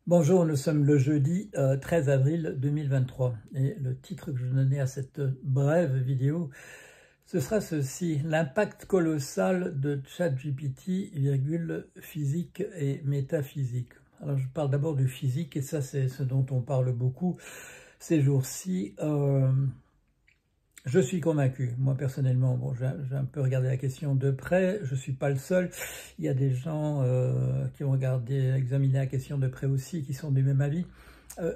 Bonjour, nous sommes le jeudi 13 avril 2023 et le titre que je donnais à cette brève vidéo, ce sera ceci: l'impact colossal de ChatGPT, physique et métaphysique. Alors je parle d'abord du physique et ça c'est ce dont on parle beaucoup ces jours-ci. Je suis convaincu, moi personnellement, bon, j'ai un peu regardé la question de près, je ne suis pas le seul, il y a des gens qui ont examiné la question de près aussi, qui sont du même avis.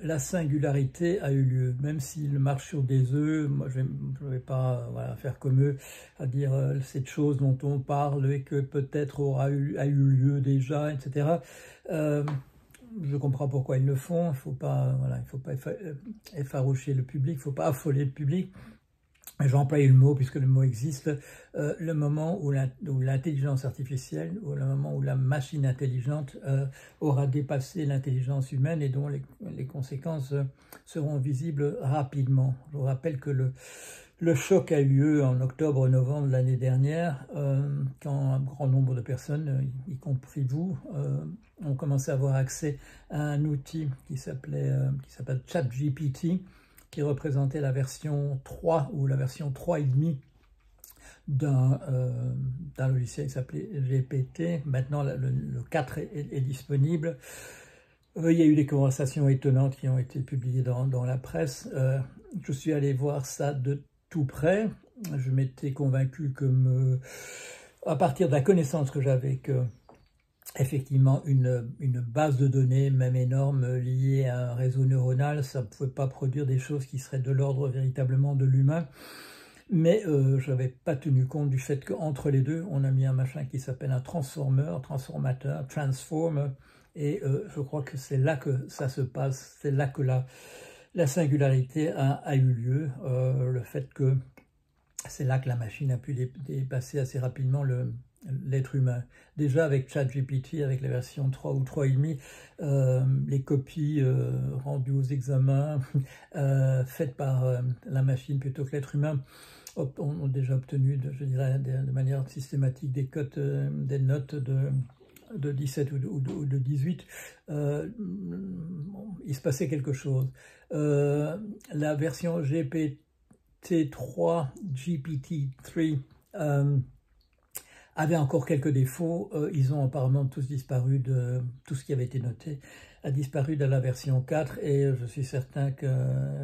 La singularité a eu lieu, même s'ils marchent sur des œufs. Moi je ne vais pas faire comme eux, à dire cette chose dont on parle et que peut-être a eu lieu déjà, etc. Je comprends pourquoi ils le font, il ne faut pas effaroucher le public, il ne faut pas affoler le public. J'ai employé le mot, puisque le mot existe, le moment où l'intelligence artificielle, ou le moment où la machine intelligente aura dépassé l'intelligence humaine et dont les conséquences seront visibles rapidement. Je vous rappelle que le choc a eu lieu en octobre-novembre de l'année dernière, quand un grand nombre de personnes, y compris vous, ont commencé à avoir accès à un outil qui s'appelle ChatGPT, qui représentait la version 3 ou la version 3,5 d'un logiciel qui s'appelait GPT. Maintenant, le 4 est disponible. Il y a eu des conversations étonnantes qui ont été publiées dans la presse. Je suis allé voir ça de tout près. Je m'étais convaincu que, à partir de la connaissance que j'avais, que effectivement, une base de données, même énorme, liée à un réseau neuronal, ça ne pouvait pas produire des choses qui seraient de l'ordre véritablement de l'humain. Mais je n'avais pas tenu compte du fait qu'entre les deux, on a mis un machin qui s'appelle un transformateur, transformer, et je crois que c'est là que ça se passe, c'est là que la singularité a eu lieu, le fait que c'est là que la machine a pu dépasser assez rapidement l'être humain. Déjà avec ChatGPT, avec la version 3 ou 3,5, les copies rendues aux examens, faites par la machine plutôt que l'être humain, ont déjà obtenu, je dirais, de manière systématique des cotes, des notes de 17 ou de 18, il se passait quelque chose. La version GPT-3 avait encore quelques défauts. Ils ont apparemment tous disparu tout ce qui avait été noté a disparu de la version 4 et je suis certain que,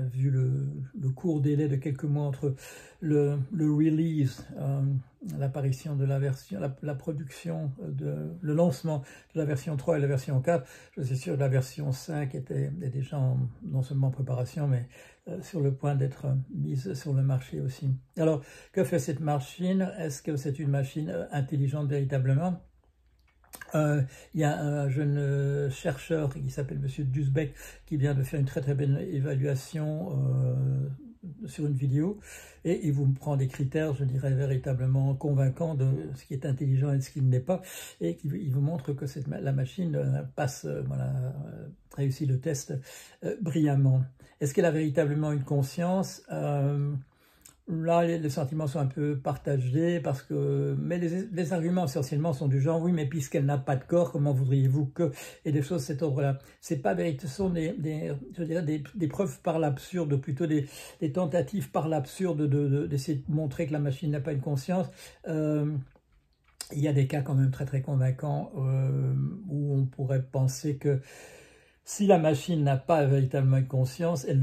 vu le court délai de quelques mois entre le release, l'apparition de la version, la production, le lancement de la version 3 et la version 4, je suis sûr que la version 5 est déjà non seulement en préparation, mais sur le point d'être mise sur le marché aussi. Alors, que fait cette machine? Est-ce que c'est une machine intelligente véritablement? Il y a un jeune chercheur qui s'appelle Monsieur Dusbeck qui vient de faire une très très belle évaluation sur une vidéo et il vous prend des critères, je dirais, véritablement convaincants de ce qui est intelligent et de ce qui ne l'est pas, et il vous montre que la machine réussit le test brillamment. Est-ce qu'elle a véritablement une conscience? Là, les sentiments sont un peu partagés, mais les arguments essentiellement sont du genre: oui, mais puisqu'elle n'a pas de corps, comment voudriez-vous que... Et des choses de cet ordre-là. C'est pas véritablement, ce sont je dirais des preuves par l'absurde, ou plutôt des tentatives par l'absurde d'essayer de montrer que la machine n'a pas une conscience. Il y a des cas quand même très très convaincants où on pourrait penser que si la machine n'a pas véritablement une conscience, elle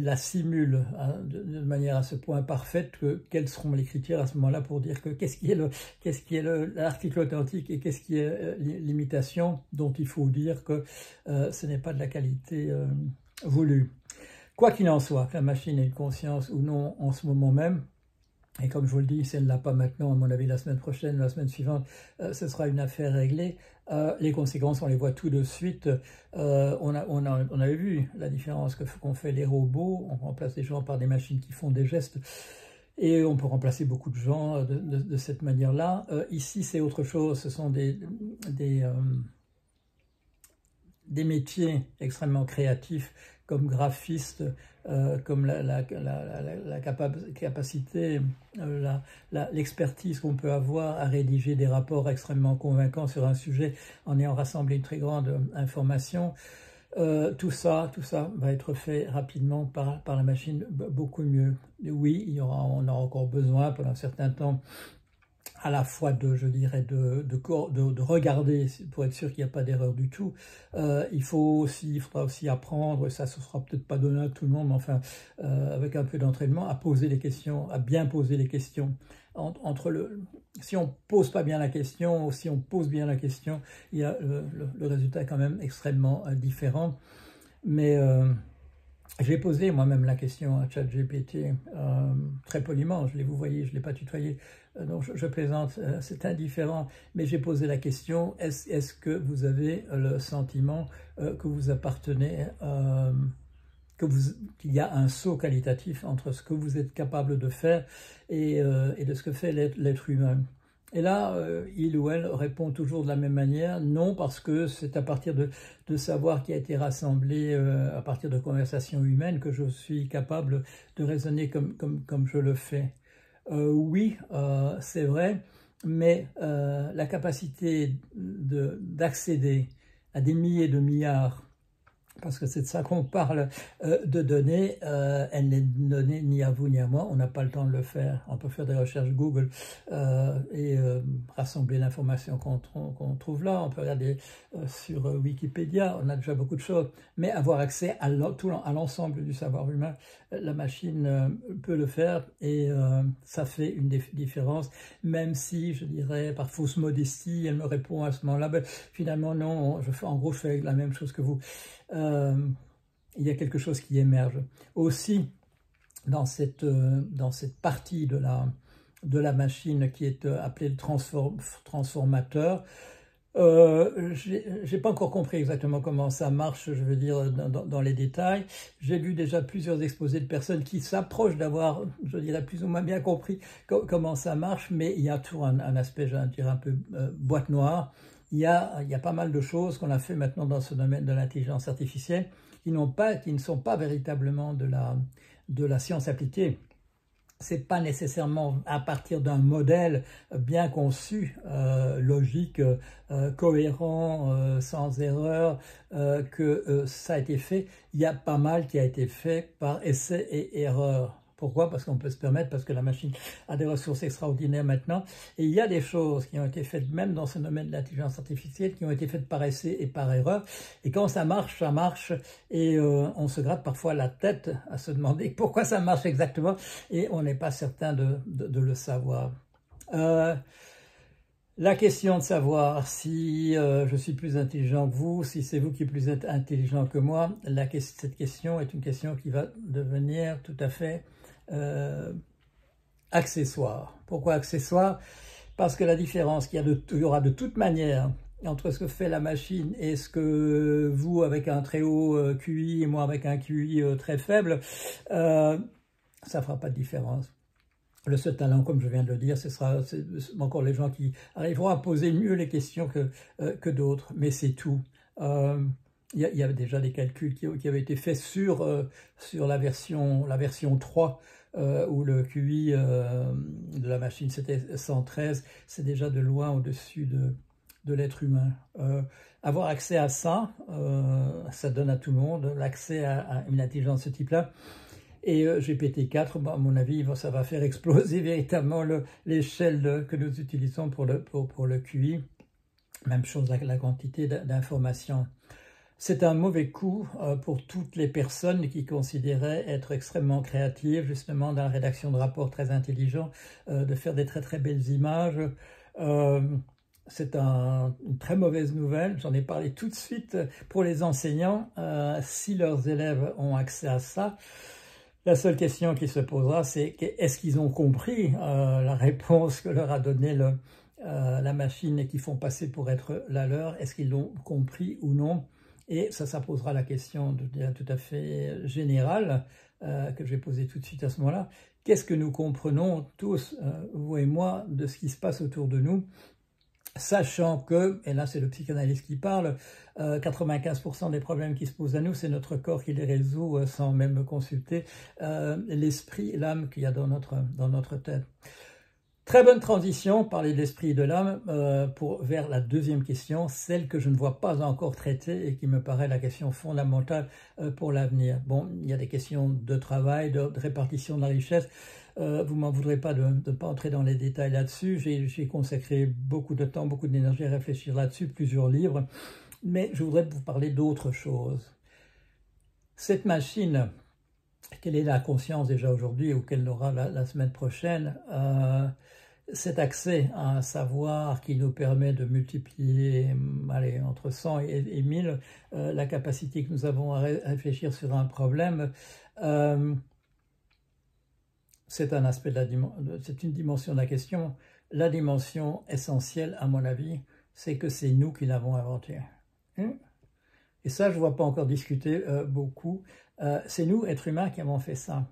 la simule de manière à ce point parfaite que quels seront les critères à ce moment-là pour dire que qu'est-ce qui est l'article authentique et qu'est-ce qui est l'imitation, dont il faut dire que ce n'est pas de la qualité voulue. Quoi qu'il en soit, que la machine ait une conscience ou non en ce moment même, et comme je vous le dis, si elle ne l'a pas maintenant, à mon avis la semaine prochaine, la semaine suivante, ce sera une affaire réglée. Les conséquences, on les voit tout de suite. On avait vu la différence qu'ont fait les robots. On remplace les gens par des machines qui font des gestes. Et on peut remplacer beaucoup de gens de cette manière-là. Ici, c'est autre chose. Ce sont des métiers extrêmement créatifs, comme graphiste, comme la capacité, l'expertise qu'on peut avoir à rédiger des rapports extrêmement convaincants sur un sujet en ayant rassemblé une très grande information. Tout ça va être fait rapidement par la machine, beaucoup mieux. Oui, on aura encore besoin pendant un certain temps à la fois je dirais, de regarder pour être sûr qu'il n'y a pas d'erreur du tout. Il faudra aussi apprendre, ça ce sera peut-être pas donné à tout le monde, mais enfin, avec un peu d'entraînement, à poser les questions, à bien poser les questions. Si on pose pas bien la question, ou si on pose bien la question, le résultat est quand même extrêmement différent. Mais j'ai posé moi-même la question à ChatGPT, très poliment, vous voyez, je ne l'ai pas tutoyé, donc je plaisante, c'est indifférent, mais j'ai posé la question, est-ce que vous avez le sentiment que vous appartenez, qu'il y a un saut qualitatif entre ce que vous êtes capable de faire et de ce que fait l'être humain? Et là, il ou elle répond toujours de la même manière, non, parce que c'est à partir de savoir qui a été rassemblé à partir de conversations humaines que je suis capable de raisonner comme je le fais. Oui, c'est vrai, mais la capacité d'accéder à des milliers de milliards, parce que c'est de ça qu'on parle, de données, elle n'est donnée ni à vous ni à moi, on n'a pas le temps de le faire. On peut faire des recherches Google et rassembler l'information qu'on trouve là, on peut regarder sur Wikipédia, on a déjà beaucoup de choses, mais avoir accès à l'ensemble du savoir humain, la machine peut le faire et ça fait une différence, même si, je dirais, par fausse modestie, elle me répond à ce moment-là, ben, finalement non, en gros je fais la même chose que vous. Il y a quelque chose qui émerge. Aussi, dans cette partie de la machine qui est appelée le transformateur, j'ai pas encore compris exactement comment ça marche, je veux dire, dans les détails. J'ai vu déjà plusieurs exposés de personnes qui s'approchent d'avoir, je dirais, plus ou moins bien compris comment ça marche, mais il y a toujours un aspect, je dirais, un peu boîte noire. Il y a pas mal de choses qu'on a fait maintenant dans ce domaine de l'intelligence artificielle qui ne sont pas véritablement de la science appliquée. C'est pas nécessairement à partir d'un modèle bien conçu, logique, cohérent, sans erreur, que ça a été fait. Il y a pas mal qui a été fait par essai et erreur. Pourquoi? Parce qu'on peut se permettre, parce que la machine a des ressources extraordinaires maintenant. Et il y a des choses qui ont été faites, même dans ce domaine de l'intelligence artificielle, qui ont été faites par essai et par erreur. Et quand ça marche, ça marche. Et on se gratte parfois la tête à se demander pourquoi ça marche exactement. Et on n'est pas certain de le savoir. La question de savoir si je suis plus intelligent que vous, si c'est vous qui êtes plus intelligent que moi, cette question est une question qui va devenir tout à fait accessoire. Pourquoi accessoire? Parce que la différence qu'il y aura de toute manière entre ce que fait la machine et ce que vous, avec un très haut QI et moi avec un QI très faible, ça ne fera pas de différence. Le seul talent, comme je viens de le dire, ce sera encore les gens qui arriveront à poser mieux les questions que d'autres, mais c'est tout. Il y avait déjà des calculs qui avaient été faits sur la version 3, où le QI de la machine c'était 113, c'est déjà de loin au-dessus de l'être humain. Avoir accès à ça, ça donne à tout le monde l'accès à une intelligence de ce type-là. Et GPT-4, à mon avis, ça va faire exploser véritablement l'échelle que nous utilisons pour le QI. Même chose avec la quantité d'informations. C'est un mauvais coup pour toutes les personnes qui considéraient être extrêmement créatives, justement dans la rédaction de rapports très intelligents, de faire des très très belles images. C'est une très mauvaise nouvelle, j'en ai parlé tout de suite pour les enseignants. Si leurs élèves ont accès à ça, la seule question qui se posera, c'est est-ce qu'ils ont compris la réponse que leur a donnée la machine et qu'ils font passer pour être la leur? Est-ce qu'ils l'ont compris ou non? Et ça posera la question tout à fait générale que je vais poser tout de suite à ce moment-là. Qu'est-ce que nous comprenons tous, vous et moi, de ce qui se passe autour de nous? Sachant que, et là c'est le psychanalyste qui parle, 95% des problèmes qui se posent à nous, c'est notre corps qui les résout sans même consulter l'esprit, l'âme qu'il y a dans notre tête. Très bonne transition, parler de l'esprit et de l'âme, vers la deuxième question, celle que je ne vois pas encore traitée et qui me paraît la question fondamentale pour l'avenir. Bon, il y a des questions de travail, de répartition de la richesse. Vous m'en voudrez pas de ne pas entrer dans les détails là-dessus. J'ai consacré beaucoup de temps, beaucoup d'énergie à réfléchir là-dessus, plusieurs livres. Mais je voudrais vous parler d'autre chose. Cette machine, quelle est la conscience déjà aujourd'hui ou qu'elle aura la semaine prochaine, cet accès à un savoir qui nous permet de multiplier allez, entre 100 et 1000 la capacité que nous avons à réfléchir sur un problème, c'est un aspect c'est une dimension de la question. La dimension essentielle, à mon avis, c'est que c'est nous qui l'avons inventé. Et ça, je ne vois pas encore discuter beaucoup. C'est nous, êtres humains, qui avons fait ça.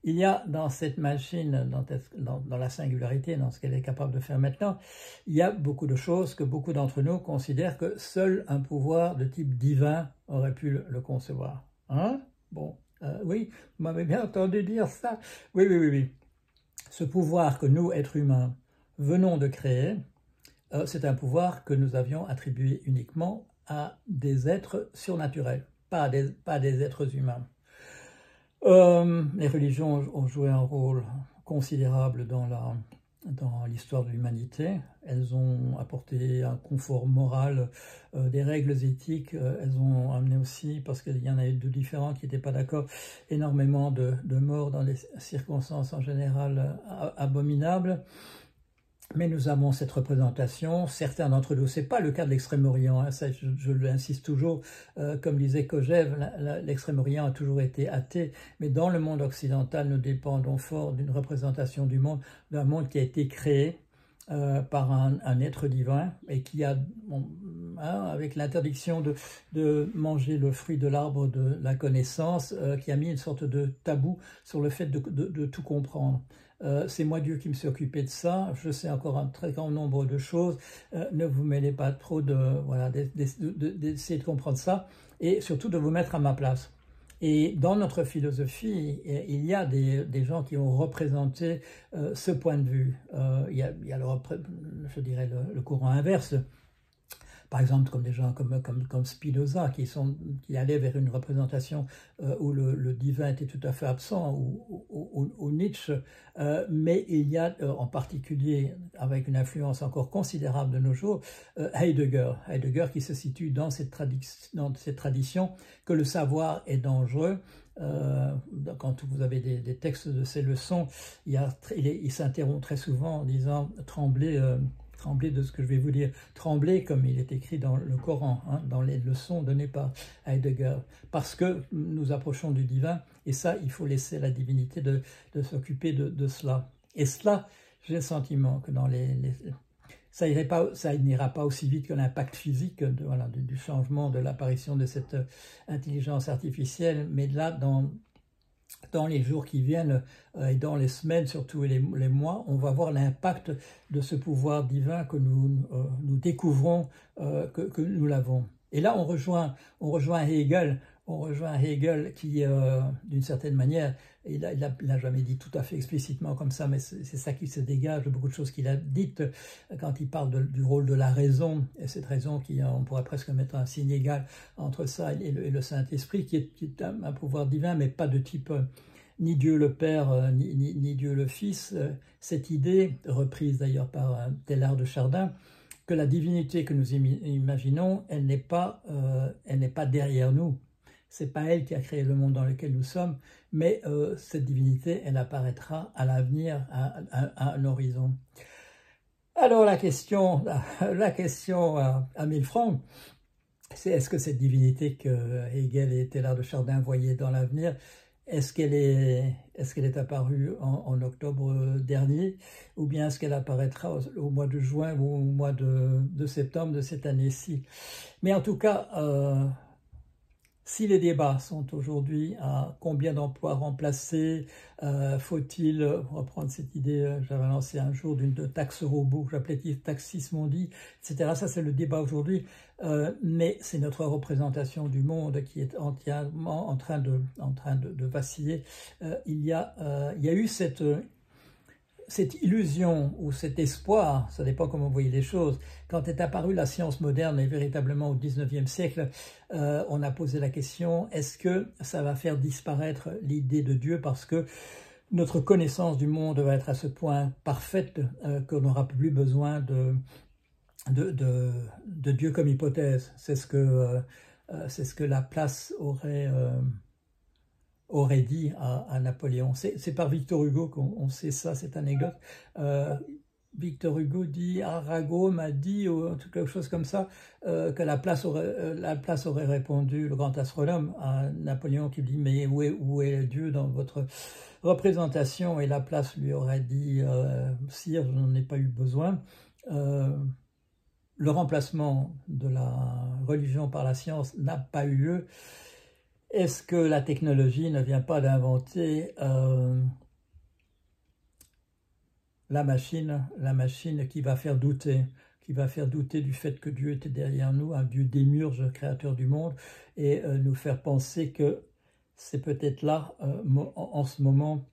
Il y a dans cette machine, dans la singularité, dans ce qu'elle est capable de faire maintenant, il y a beaucoup de choses que beaucoup d'entre nous considèrent que seul un pouvoir de type divin aurait pu le concevoir. Hein? Bon, oui, vous m'avez bien entendu dire ça. Oui, oui, oui, oui. Ce pouvoir que nous, êtres humains, venons de créer, c'est un pouvoir que nous avions attribué uniquement à des êtres surnaturels, pas des êtres humains. Les religions ont joué un rôle considérable dans l'histoire de l'humanité. Elles ont apporté un confort moral, des règles éthiques. Elles ont amené aussi, parce qu'il y en a eu de différents qui n'étaient pas d'accord, énormément de morts dans des circonstances en général abominables. Mais nous avons cette représentation, certains d'entre nous, c'est pas le cas de l'Extrême-Orient, hein, ça je l'insiste toujours, comme disait Kojève, l'Extrême-Orient a toujours été athée, mais dans le monde occidental, nous dépendons fort d'une représentation du monde, d'un monde qui a été créé par un être divin et qui a, avec l'interdiction de manger le fruit de l'arbre de la connaissance, qui a mis une sorte de tabou sur le fait de tout comprendre. C'est moi Dieu qui me suis occupé de ça, je sais encore un très grand nombre de choses, ne vous mêlez pas trop d'essayer de comprendre ça, et surtout de vous mettre à ma place. Et dans notre philosophie, il y a des gens qui ont représenté ce point de vue. Il y a je dirais le courant inverse. Par exemple, comme des gens comme Spinoza, qui allaient vers une représentation où le divin était tout à fait absent, ou Nietzsche, mais il y a en particulier, avec une influence encore considérable de nos jours, Heidegger qui se situe dans cette tradition que le savoir est dangereux. Quand vous avez des textes de ces leçons, il s'interrompt très souvent en disant « tremblez ». Trembler de ce que je vais vous dire, trembler comme il est écrit dans le Coran, hein, dans les leçons données par Heidegger, parce que nous approchons du divin, et ça, il faut laisser la divinité de s'occuper de cela. Et cela, j'ai le sentiment que ça n'ira pas aussi vite que l'impact physique du changement, de l'apparition de cette intelligence artificielle, mais là, dans les jours qui viennent et dans les semaines, surtout les mois, on va voir l'impact de ce pouvoir divin que nous découvrons, que nous l'avons. Et là, on rejoint Hegel. On rejoint Hegel qui, d'une certaine manière, il n'a jamais dit tout à fait explicitement comme ça, mais c'est ça qui se dégage de beaucoup de choses qu'il a dites quand il parle du rôle de la raison, et cette raison on pourrait presque mettre un signe égal entre ça et le Saint-Esprit, qui est un pouvoir divin, mais pas de type ni Dieu le Père, ni Dieu le Fils. Cette idée, reprise d'ailleurs par Teilhard de Chardin, que la divinité que nous imaginons, elle n'est pas derrière nous. C'est pas elle qui a créé le monde dans lequel nous sommes, mais cette divinité, elle apparaîtra à l'avenir, à un horizon. Alors la question à 1000 francs, c'est est-ce que cette divinité que Hegel et Teilhard de Chardin voyaient dans l'avenir, est-ce qu'elle est apparue en octobre dernier, ou bien est-ce qu'elle apparaîtra au mois de juin ou au mois de septembre de cette année-ci? Mais en tout cas, si les débats sont aujourd'hui à combien d'emplois remplacer, faut-il reprendre cette idée, j'avais lancé un jour de taxe robot, j'appelais Taxis Mundi, etc. Ça c'est le débat aujourd'hui, mais c'est notre représentation du monde qui est entièrement en train de vaciller. Il y a eu cette illusion ou cet espoir, ça dépend comment vous voyez les choses, quand est apparue la science moderne et véritablement au 19e siècle, on a posé la question, est-ce que ça va faire disparaître l'idée de Dieu parce que notre connaissance du monde va être à ce point parfaite qu'on n'aura plus besoin de Dieu comme hypothèse. C'est ce que Laplace aurait dit à Napoléon. C'est par Victor Hugo qu'on sait ça, cette anecdote. Victor Hugo dit, Arago m'a dit, ou quelque chose comme ça, que Laplace aurait répondu, le grand astronome, à Napoléon qui lui dit, mais où est Dieu dans votre représentation? Et Laplace lui aurait dit, sire, je n'en ai pas eu besoin. Le remplacement de la religion par la science n'a pas eu lieu. Est-ce que la technologie ne vient pas d'inventer la machine qui va faire douter du fait que Dieu était derrière nous, un Dieu démiurge, créateur du monde, et nous faire penser que c'est peut-être là, en ce moment,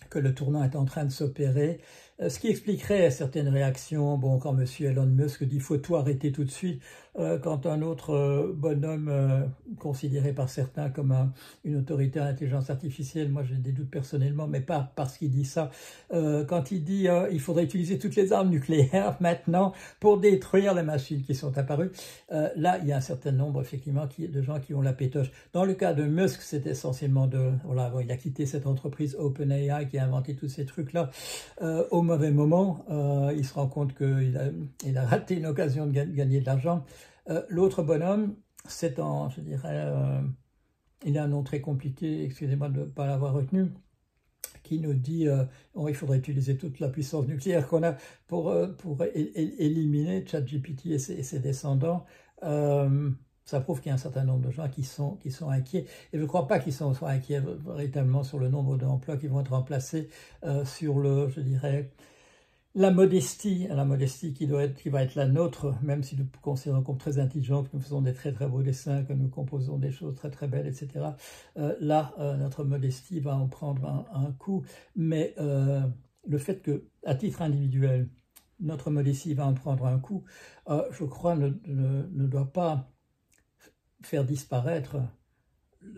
que le tournant est en train de s'opérer, ce qui expliquerait certaines réactions, bon, quand M. Elon Musk dit « faut tout arrêter tout de suite », quand un autre bonhomme considéré par certains comme une autorité en intelligence artificielle, moi j'ai des doutes personnellement, mais pas parce qu'il dit ça, quand il dit il faudrait utiliser toutes les armes nucléaires maintenant pour détruire les machines qui sont apparues, là il y a un certain nombre effectivement de gens qui ont la pétoche. Dans le cas de Musk, c'est essentiellement voilà, bon, il a quitté cette entreprise OpenAI qui a inventé tous ces trucs-là au mauvais moment, il se rend compte qu'il a raté une occasion de gagner de l'argent. L'autre bonhomme, je dirais, il a un nom très compliqué, excusez-moi de ne pas l'avoir retenu, qui nous dit il faudrait utiliser toute la puissance nucléaire qu'on a pour éliminer ChatGPT et ses descendants. Ça prouve qu'il y a un certain nombre de gens qui sont inquiets. Et je ne crois pas qu'ils soient inquiets véritablement sur le nombre d'emplois qui vont être remplacés, sur je dirais, la modestie qui va être la nôtre, même si nous considérons comme très intelligents, que nous faisons des très très beaux dessins, que nous composons des choses très très belles, etc. Là, notre modestie va en prendre un coup. Mais le fait que, à titre individuel, notre modestie va en prendre un coup, je crois, ne doit pas faire disparaître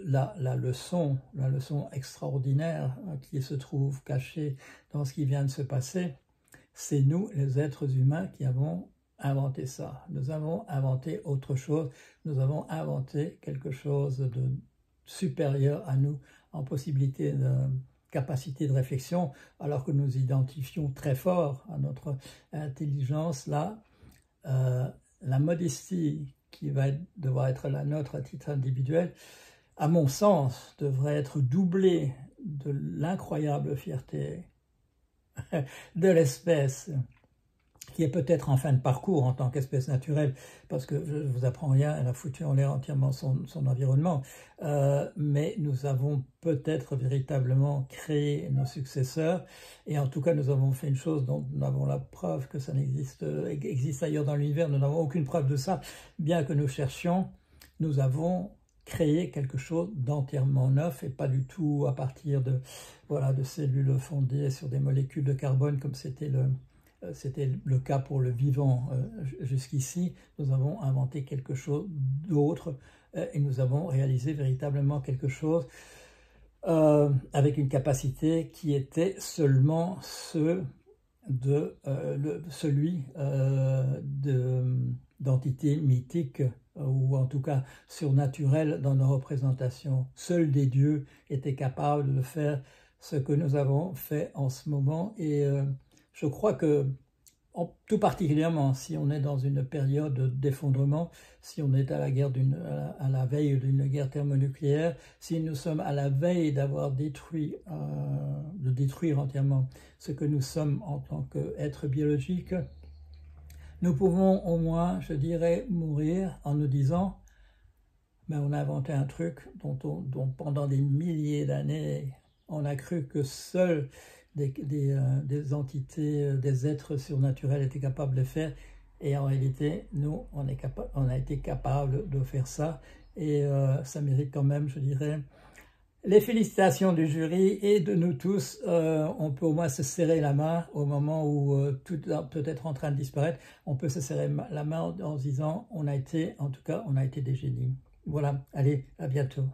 la leçon extraordinaire qui se trouve cachée dans ce qui vient de se passer. C'est nous, les êtres humains, qui avons inventé ça. Nous avons inventé autre chose. Nous avons inventé quelque chose de supérieur à nous en possibilité de capacité de réflexion, alors que nous identifions très fort à notre intelligence là, la modestie qui va devoir être la nôtre à titre individuel, à mon sens, devrait être doublée de l'incroyable fierté de l'espèce, qui est peut-être en fin de parcours en tant qu'espèce naturelle, parce que je ne vous apprends rien, elle a foutu en l'air entièrement son environnement, mais nous avons peut-être véritablement créé nos successeurs, et en tout cas nous avons fait une chose dont nous avons la preuve que ça existe ailleurs dans l'univers, nous n'avons aucune preuve de ça, bien que nous cherchions, nous avons créé quelque chose d'entièrement neuf et pas du tout à partir de cellules fondées sur des molécules de carbone comme c'était le cas pour le vivant jusqu'ici. Nous avons inventé quelque chose d'autre et nous avons réalisé véritablement quelque chose avec une capacité qui était seulement celui d'entités mythiques ou en tout cas surnaturelles dans nos représentations. Seuls des dieux étaient capables de faire ce que nous avons fait en ce moment et je crois que tout particulièrement si on est dans une période d'effondrement, si on est à la veille d'une guerre thermonucléaire, si nous sommes à la veille d'avoir de détruire entièrement ce que nous sommes en tant qu'êtres biologiques, nous pouvons au moins, je dirais, mourir en nous disant mais on a inventé un truc dont pendant des milliers d'années, on a cru que seuls des entités, des êtres surnaturels étaient capables de faire. Et en réalité, nous, on a été capables de faire ça. Et ça mérite quand même, je dirais, Les félicitations du jury et de nous tous. On peut au moins se serrer la main au moment où tout peut être en train de disparaître. On peut se serrer la main en se disant on a été, en tout cas, on a été des génies. Voilà, allez, à bientôt.